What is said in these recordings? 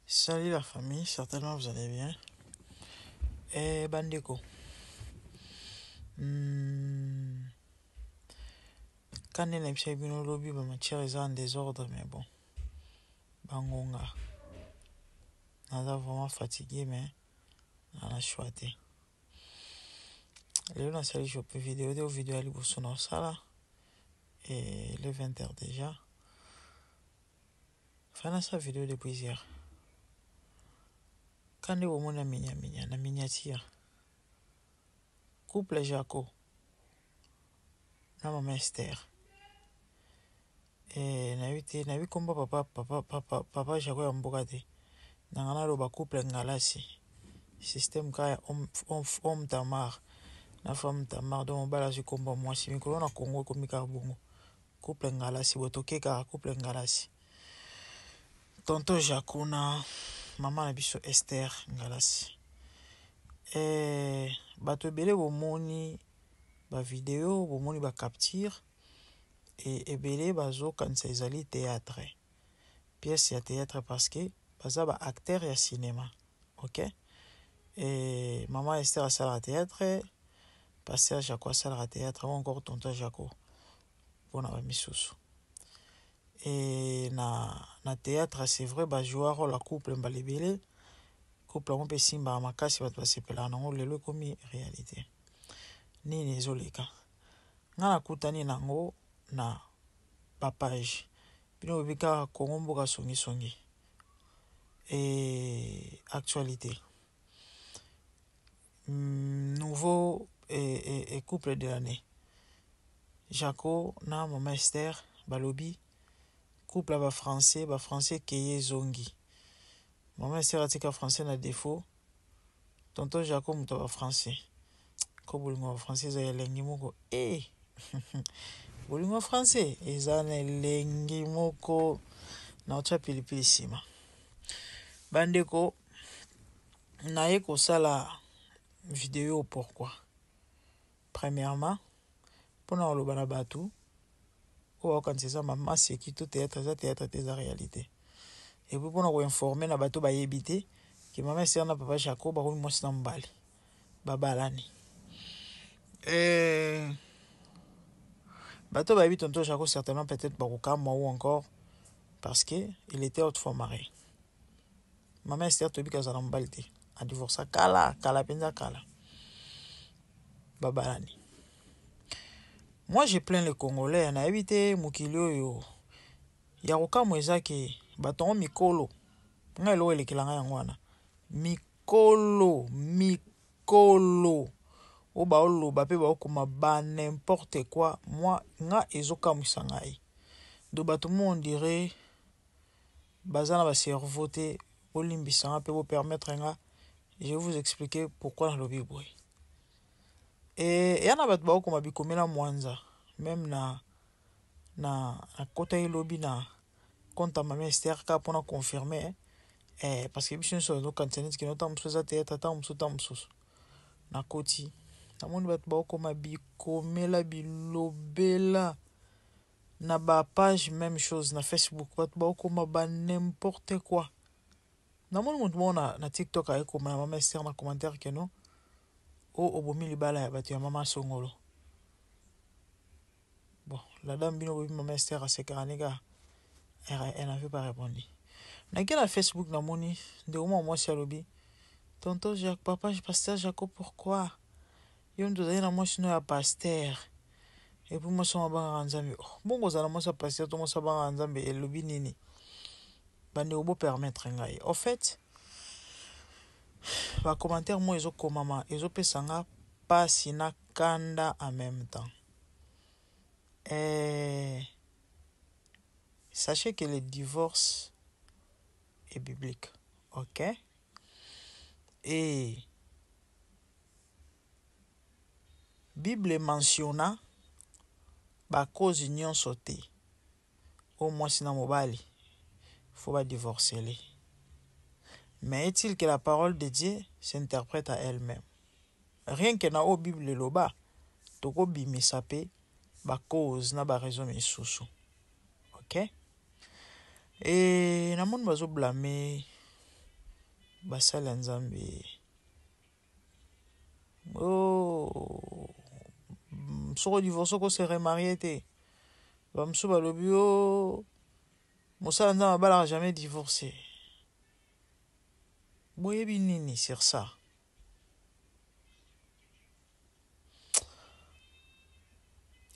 Salut la famille, certainement vous allez bien. Et Bandeko. Quand on a fait un lobby, ma chère est en désordre, mais bon. Bangonga. On a vraiment fatigué, mais on a choisi. Là, on a salé choper vidéo, des vidéos à l'ibou sur ça là. Et le 20h déjà. Enfin, sa vidéo depuis hier. Quand on a na miniature. Couple Jaco. Na maman Esther. Et na vu comme papa Jaco ya mbokate. Nangana lo ba couple ngalasi. Système kaya homme tamar. Na femme tamar donc bala je combat moi si mikolo na Congo komi karbongo. Couple ngalasi botoke ka couple ngalasi. Tonton Jacona, maman na biso Esther ngalasi. Bato ebele bomoni ba vidéo, bomoni ba capture et ebele bazo kanisa ezali théâtre. Pièce ya théâtre parce que baza ba acteur ya cinéma. OK? Et maman Esther a sala théâtre, pasteur Jaco a sala théâtre, ou encore tonton Jaco. Pour na misusu. Et na théâtre c'est vrai ba jouer rôle la couple mbalebele. Couple on peut simba makasi bat basepela nango lelo komi réalité. Nini ezoleka. Nga nakutani nango na ba page. Bino bika Kongo mboka songi. Et actualité. Nouveau et couple de l'année. Jaco na maman Esther balobi couple ba français keye zongi. Maman Esther atika français na défaut. Tonton Jaco muto ba français. Ko bolingo ba français za elengi moko bolingo français eza na elengi moko na ocha pilipili sima. Bandeko naye kosala vidéo pourquoi? Premièrement, pour na oloba na batu ko quand c'est ça maman c'est qui tout théâtre tes réalité. Et puis pour nous informer na bato ba yebite que maman c'est na papa Jaco ba ko mo sina mbali. Babalani. Bato ba yebi tonton Jaco certainement peut-être bakoka moi ou encore parce que il était autrefois marié. Maman Esther tobi kazana mbali te. A divorcé kala penza kala. Babalani. Moi je plains les Congolais na évité mukilio yo. Ya koka mweza ke batongo mikolo. Nga elo elekilanga yango wana. Mikolo. Oba oloba pe ba okoma ba n'importe quoi. Moi nga ezoka musangai. Do bato mo on dirait bazana ba cerveau te olimbisanga pe bo permettre nga. Je vais vous expliquer pourquoi dans le Bible. Et yana bato ba okoma bikomela mwanza. Même na kota ilobi na compte maman Esther ka pona confirmer parce que biso so no kantenet ki no tamso za théâtre tamso na koti na moni bato ba okoma bikomela bilobela na ba page même chose na Facebook bato ba okoma ba n'importe quoi na moni mutu na TikTok a ekoma na maman Esther na commentaire que non obomi libala ya bato ya maman Songolo. Bon, la dame bino bobi maman Esther a sekanega elle n'avait pas répondu. Na Facebook na moni de au moins si alobi tonton Jacques papa pasteur Jaco pourquoi yo ndo na moi sino ya pasteur et puis moi so ba nzambe bongo za na moi sa pasteur to moi sa ba nzambe elobi nini bande obo permettre ngai en fait ba commentaire moi ezo komama ezo pesanga pasi na kanda en même temps. Sachez que le divorce est biblique, ok? Et Bible mentionna ba cause union sauté. Au moins si na mobali, faut pas divorcer. Mais est-il que la parole de Dieu s'interprète à elle-même? Rien que na o Bible loba, toko bimisape ba cause na ba raison misusu. OK? Et na monde bazo blâmer basali ya Nzambe. Oh, soko divorce ko se remarié te. Bamsu balobi o mosala Nzambe abalaka jamais divorcé. Boyebi nini sur ça?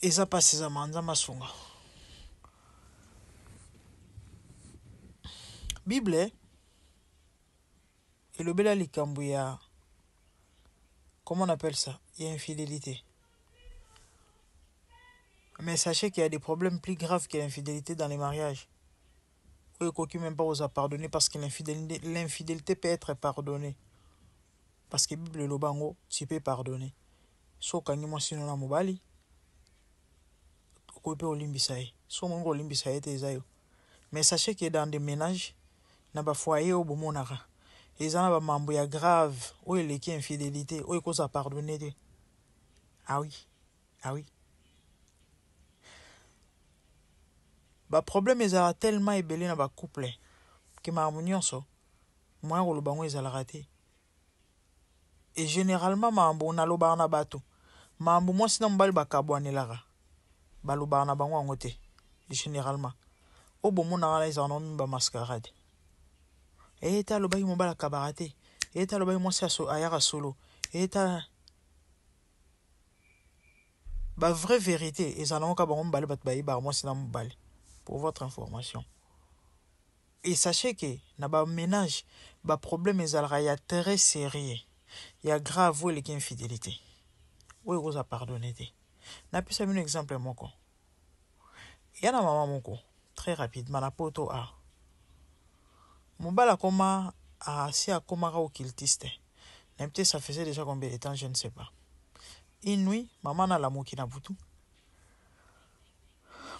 Eza pasi za Nzambe asunga. Bible elobela likambo ya, comment on appelle ça? Il y a infidélité. Mais sachez qu'il y a des problèmes plus graves que l'infidélité dans les mariages. Ou qu'on même pas vous a pardonné parce que l'infidélité peut être pardonnée. Parce que Bible le bango, tu peux pardonner. So kangi mo sino na mobali. Ko pe olimbisaye. So mo olimbisaye te zayo. Mais sachez que dans des ménages, na ba foyer au bomonaka. Les gens ba mambo ya grave, ou eleki infidélité, ou ko sa pardonner te. Ah oui. Ah oui. Ba problème ezala tellement ebelé na ba couple que ma nyonso moi ko lobango ezala raté. Et généralement mambo na loba na bato. Mambo moi sina mbali bakabwanelara. Ba loba na bango ngote. Généralement. O bomona na ezana mimba mascarade. Eta loba yi mbala kabarate. Eta loba yi moi so ayara solo. Eta ba vraie vérité ezana ka bango mbali bat bayi ba moi sina mbali. Pour votre information. Et sachez que na ba ménage ba problème ezalra ya très sérieux. Ya grave ou les infidélité. Ou vous a pardonné. Na pu un exemple moko. Yana maman moko très rapidement na poto a. Mobala koma a si a koma occultiste. Peut-être ça faisait déjà combien de temps, je ne sais pas. Une nuit, maman na la moki na butu.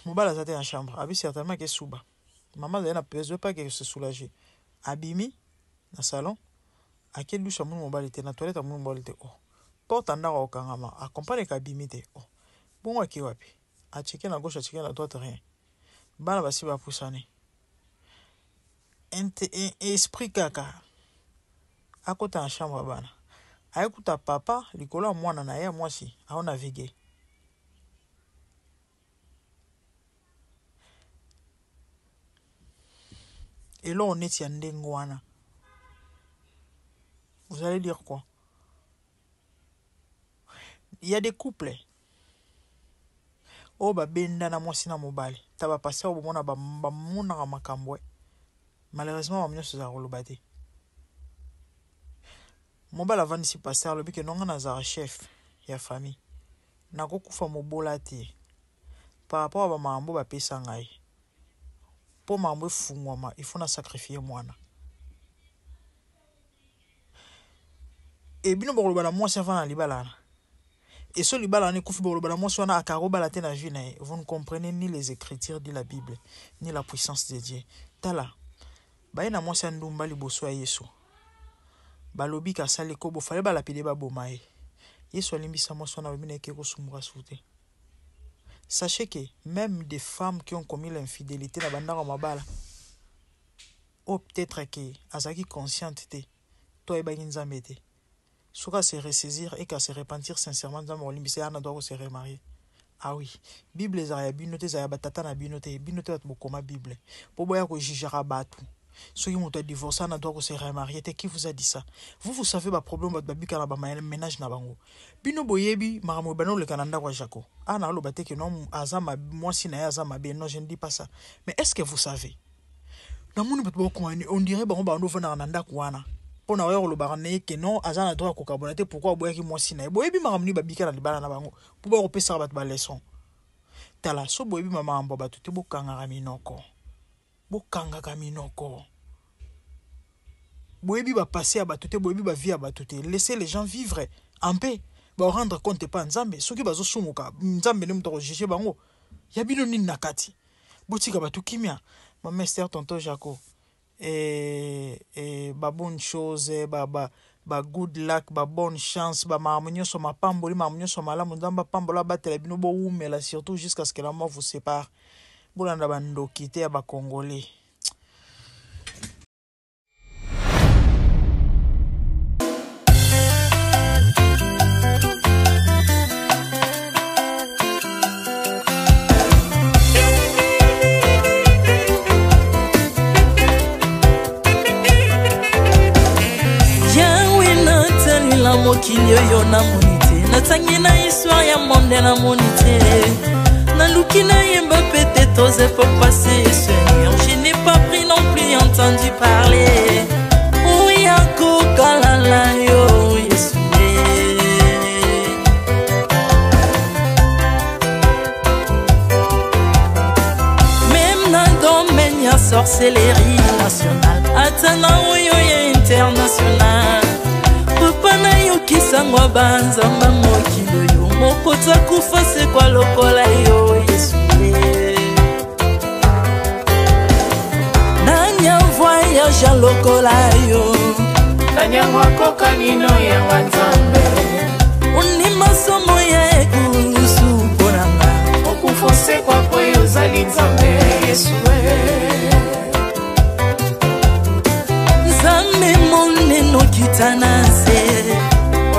Mobala zate en chambre. Abi certainement que souba. Maman n'a pas que se soulager. Abimi na salon. A quel douche mon mobile était na toilette mon mobile était oh. Porte en au kangama. Accompagne kabimi te oh. Bon wa ki wapi. A checker na gauche, a checker na droite rien. Bana basi ba poussane. Esprit kaka. A côté en chambre bana. A écouta papa, likolo mwana na ya mwasi, a on naviguer. Et là on est yandengwana. Vous allez dire quoi? Il y a des couples. Oh ba benda na mwasi na mobali. Taba passer au bomona ba muna makambo. Malheureusement ba mnyo za rolobate. Mobala vandi si passer le bike nonga na za chef ya famille. Na kokufa mobola te. Par rapport à ba mambo ba pesa ngai. Po mambo fungwama, il faut na sacrifier mwana. Et bino boloba na mwasi avant na libala. Et ce libala ne kufi boloba na mwasi wana akaroba la te na vie na. Vous ne comprenez ni les écritures de la Bible, ni la puissance de Dieu. Tala. Ba na mwasi ndumba liboso ya Yesu. Balobi ka sale ko bo fale ba lapide ba bomae. Yesu alimbisa mwasi wana bimina ke ko sumura soute. Sachez que même des femmes qui ont commis l'infidélité na bandara mabala. Ou peut-être que azaki consciente te. Toi e ba nzambe te. Soka se ressaisir et qu'à se repentir sincèrement dans mon limbise ana doit se remarier. Ah oui, Bible za binote za batata na binote bat bokoma Bible. Po boya ko jugera batu. Ceux qui m'ont divorcé na doit se remarier. Qui vous a dit ça? Vous savez ba problème bat babika na ba ménage na bango. Bino boyebi maramo bano le kananda kwa Jaco. Ana lo bate que non azama moi si na azama bien non je ne dis pas ça. Mais est-ce que vous savez? Na moni bat boko on dirait bango ba no na nanda kwana. On a eu le baronnet que non, azana droit ko kabonate pourquoi boya ki mwasi na boyebi maramni babika na libala na bango pour ba repesa bat ba leçon tala so boyebi mama ambo batu te bokanga ka minoko boyebi ba passer à batu te boyebi ba vie à batu te laissez les gens vivre en paix ba rendre compte pas nzambe soki bazo sumuka nzambe ne mutoko juger bango ya bino nini nakati botika batu kimia ma mester tonton Jaco ba bonne chose ba good luck ba bonne chance ba mamunyo so mapamboli mamunyo so malamu nzamba pambola batela bino bo umela surtout jusqu'à ce que la mort vous sépare bolanda bando quitter ba congolais na mokili oyo namoni te, natangi na histoire ya monde namoni te, naluki nayemba pete toze po passer Seigneur, je n'ai pas pris non plus entendu parler oya kokalala yo Yesu. Même na domaine ya sorcellerie nationale, atanga oyo ya international, papa na yo kisangwa banzamba mokilo yo, mokota kufa se kwa lokola yo Yesu. Nanya voyage a lokola yo, nanya wakoka nino ya wanzambe, unima somo ya ekusu konanga, okufose kwa kwe ozali nzambe Yesu. Nzambe moneno kitanase,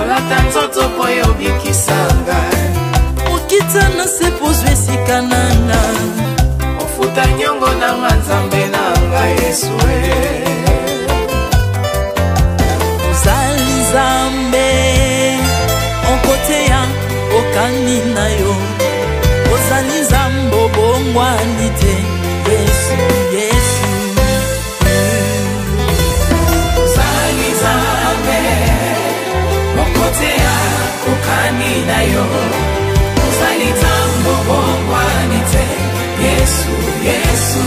olata nzoto po yo bikisanga, okitana se pozwe sikananga, ofuta nyongo na nzambe nanga Yesu. Ozali Nzambe onkote ya okani na yo, ozali Nzambe obongwani te Yesu, Yesu. Ozali Nzambe onkote ya okani na yo, ozali Nzambe obongwani te Yesu, Yesu.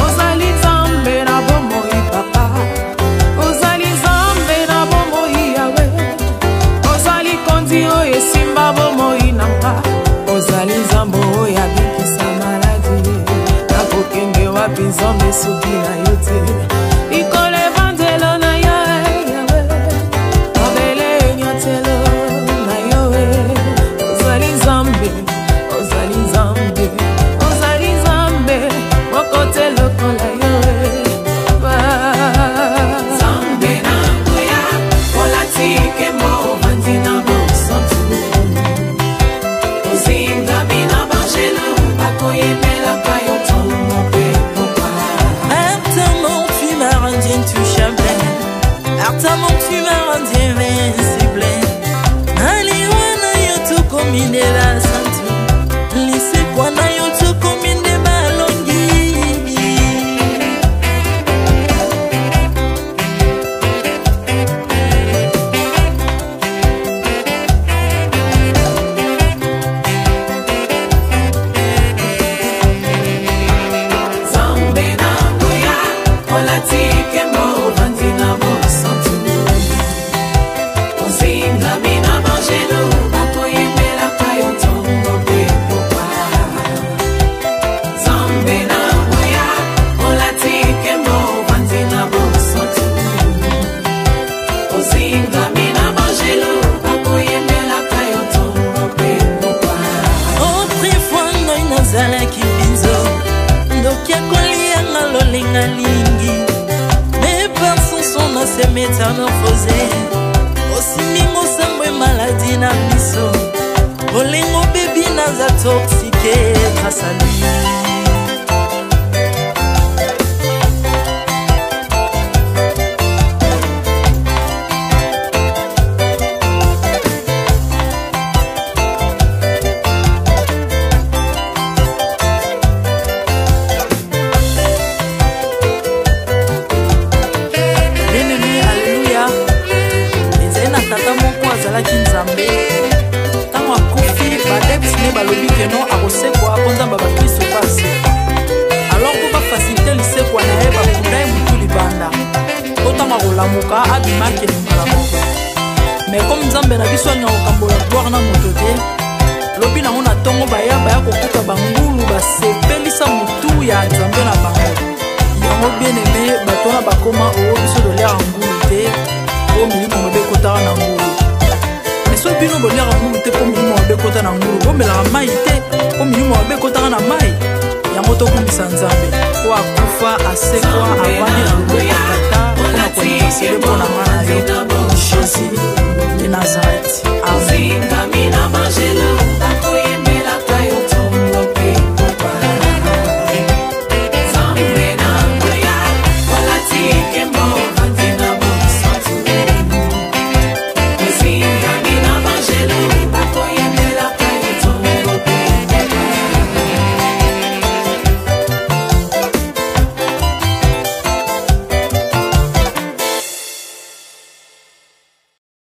Ozali Nzambe na bomoi papa, ozali Nzambe na bomoi yawe, ozali kondi oyo esimba bomoi nanga, ozali Nzambe oyo abikisa maladi, nakokende wapi Nzambe soki na yo te, ikolo evangelo na yo yawe, mabele nyatelo na yo, ozali Nzambe, ozali Nzambe, ozali Nzambe wakote lokola yo. Nzambe na ngoya olatike mo bandi na bosantu, ozinga bina bangelo bakoyemela kayo tongo pe popa. Artamon tu m'as rendu intouchable, Artamon tu m'as rendu invincible, aliwana yo to komine la santu, lise kwana yo to komine balongi. Nzambe na ngoya olatike mo bandi na bosantu, ozinga bina bangelo bakoyemela kayo tongo pe popa. Nzambe na ngoya olatike mo bandi na bosantu, ozinga bina bangelo bakoyemela kayo tongo pe popa. Autrefois ngai nazalaki binzo, ndoki akolia nga lolinga lingi, mes personnes sont na se métamorphosé, osimingo sambwe maladi na miso, olingo bebi naza toxique grâce à lui. azalaki nzambe ntango akufi badepsine balobi keno akosekwa mpo nzambe bakristo pasi alors mpo bafasilite lisekwa na ye bakunda ye mutu libanda mpo ntango akolamuka abimaki elingala moko mais comme nzambe na biso alinga kokambola gloire na moto te lobi nango na ntongo baya kokuta bangulu basepelisa mutu ya nzambe na bango yango bien aimé bato wana bakoma oyo biso dolera ngulu te po milimo mabe ekotaka na ngulu mais soki bino bolera ngulu te po milimo mabe ekota na ngulu bomelaka mai te po milimo mabe ekotaka na mai yango tokumbisa nzambe po akufa asekwa avandi na loboko